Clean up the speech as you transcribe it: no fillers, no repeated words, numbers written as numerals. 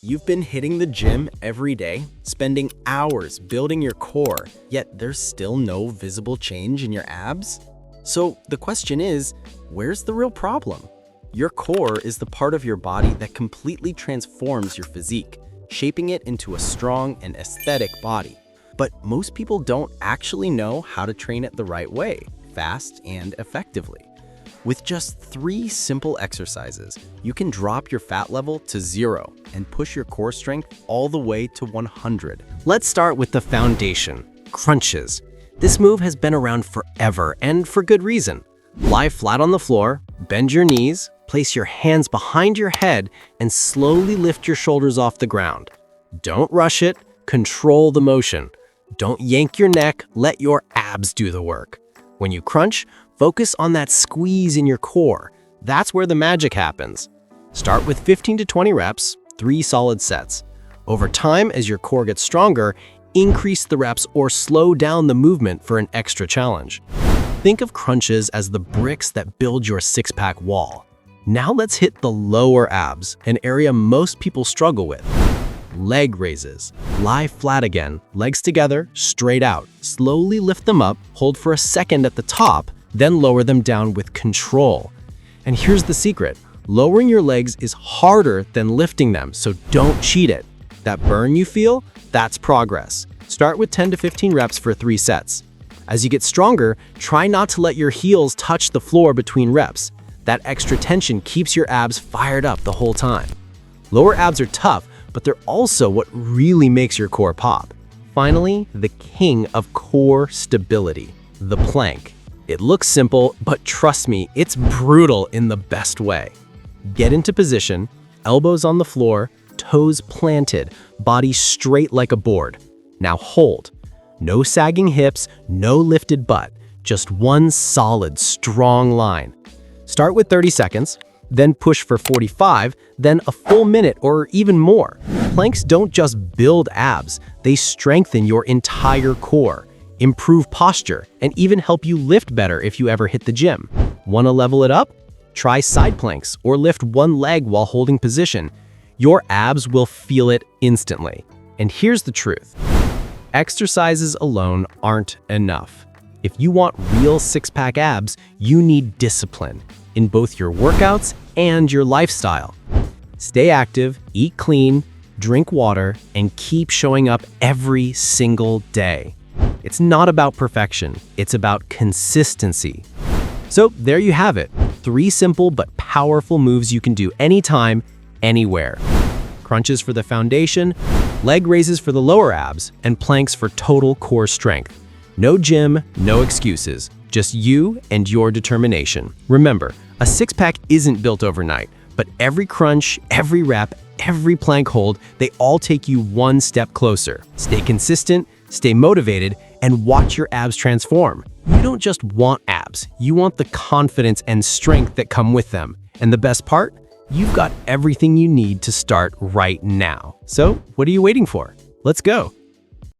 You've been hitting the gym every day, spending hours building your core, yet there's still no visible change in your abs? So the question is, where's the real problem? Your core is the part of your body that completely transforms your physique, shaping it into a strong and aesthetic body. But most people don't actually know how to train it the right way, fast and effectively. With just 3 simple exercises, you can drop your fat level to 0 and push your core strength all the way to 100. Let's start with the foundation, crunches. This move has been around forever and for good reason. Lie flat on the floor, bend your knees, place your hands behind your head, and slowly lift your shoulders off the ground. Don't rush it, control the motion. Don't yank your neck, let your abs do the work. When you crunch, focus on that squeeze in your core. That's where the magic happens. Start with 15 to 20 reps, 3 solid sets. Over time, as your core gets stronger, increase the reps or slow down the movement for an extra challenge. Think of crunches as the bricks that build your six-pack wall. Now let's hit the lower abs, an area most people struggle with. Leg raises. Lie flat again, legs together, straight out. Slowly lift them up, hold for a second at the top, then lower them down with control. And here's the secret. Lowering your legs is harder than lifting them, so don't cheat it. That burn you feel? That's progress. Start with 10 to 15 reps for 3 sets. As you get stronger, try not to let your heels touch the floor between reps. That extra tension keeps your abs fired up the whole time. Lower abs are tough, but they're also what really makes your core pop. Finally, the king of core stability, the plank. It looks simple, but trust me, it's brutal in the best way. Get into position, elbows on the floor, toes planted, body straight like a board. Now hold. No sagging hips, no lifted butt, just one solid, strong line. Start with 30 seconds, then push for 45, then a full minute or even more. Planks don't just build abs, they strengthen your entire core, improve posture, and even help you lift better if you ever hit the gym. Want to level it up? Try side planks or lift one leg while holding position. Your abs will feel it instantly. And here's the truth. Exercises alone aren't enough. If you want real six-pack abs, you need discipline in both your workouts and your lifestyle. Stay active, eat clean, drink water, and keep showing up every single day. It's not about perfection, it's about consistency. So there you have it, 3 simple but powerful moves you can do anytime, anywhere. Crunches for the foundation, leg raises for the lower abs, and planks for total core strength. No gym, no excuses, just you and your determination. Remember, a six-pack isn't built overnight, but every crunch, every rep, every plank hold, they all take you one step closer. Stay consistent, stay motivated, and watch your abs transform. You don't just want abs, you want the confidence and strength that come with them. And the best part? You've got everything you need to start right now. So, what are you waiting for? Let's go.